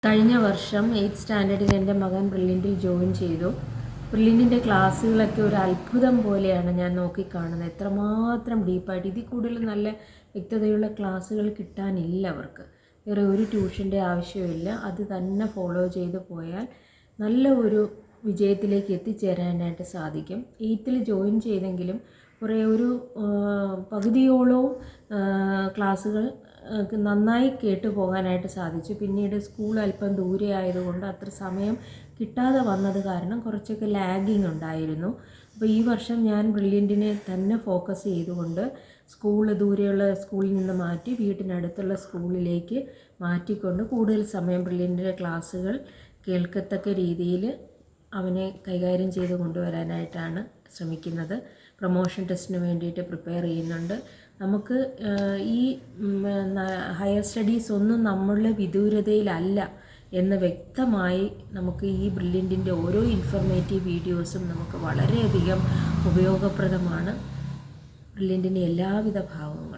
കഴിഞ്ഞ വർഷം 8th സ്റ്റാൻഡേർഡിൽ എൻ്റെ മകൻ ബ്രില്യൻറ്റിൽ ജോയിൻ ചെയ്തു. ബ്രില്യൻറ്റിൻ്റെ ക്ലാസ്സുകളൊക്കെ ഒരു അത്ഭുതം പോലെയാണ് ഞാൻ നോക്കിക്കാണുന്നത്. എത്രമാത്രം ഡീപ്പായിട്ട്, ഇതിൽ കൂടുതൽ നല്ല വ്യക്തതയുള്ള ക്ലാസ്സുകൾ കിട്ടാനില്ല അവർക്ക്. വേറെ ഒരു ട്യൂഷൻ്റെ ആവശ്യമില്ല. അത് തന്നെ ഫോളോ ചെയ്ത് പോയാൽ നല്ല ഒരു വിജയത്തിലേക്ക് എത്തിച്ചേരാനായിട്ട് സാധിക്കും. 8th ജോയിൻ ചെയ്തെങ്കിലും ഒരു പകുതിയോളവും ക്ലാസ്സുകൾ നന്നായി കേട്ടു പോകാനായിട്ട് സാധിച്ചു. പിന്നീട് സ്കൂൾ അല്പം ദൂരെ ആയതുകൊണ്ട് അത്ര സമയം കിട്ടാതെ വന്നത് കാരണം കുറച്ചൊക്കെ ലാഗിങ് ഉണ്ടായിരുന്നു. അപ്പോൾ ഈ വർഷം ഞാൻ ബ്രില്യൻറ്റിനെ തന്നെ ഫോക്കസ് ചെയ്തുകൊണ്ട് ദൂരെയുള്ള സ്കൂളിൽ നിന്ന് മാറ്റി വീട്ടിനടുത്തുള്ള സ്കൂളിലേക്ക് മാറ്റിക്കൊണ്ട് കൂടുതൽ സമയം ബ്രില്യൻറ്റിൻ്റെ ക്ലാസ്സുകൾ കേൾക്കത്തക്ക രീതിയിൽ അവനെ കൈകാര്യം ചെയ്ത് കൊണ്ടുവരാനായിട്ടാണ് ശ്രമിക്കുന്നത്. പ്രൊമോഷൻ ടെസ്റ്റിന് വേണ്ടിയിട്ട് പ്രിപ്പയർ ചെയ്യുന്നുണ്ട്. നമുക്ക് ഈ ഹയർ സ്റ്റഡീസ് ഒന്നും നമ്മളുടെ വിദൂരതയിലല്ല എന്ന് വ്യക്തമായി നമുക്ക് ഈ ബ്രില്യൻറ്റിൻ്റെ ഓരോ ഇൻഫർമേറ്റീവ് വീഡിയോസും നമുക്ക് വളരെയധികം ഉപയോഗപ്രദമാണ്. ബ്രില്യൻറ്റിന് എല്ലാവിധ ഭാവവും.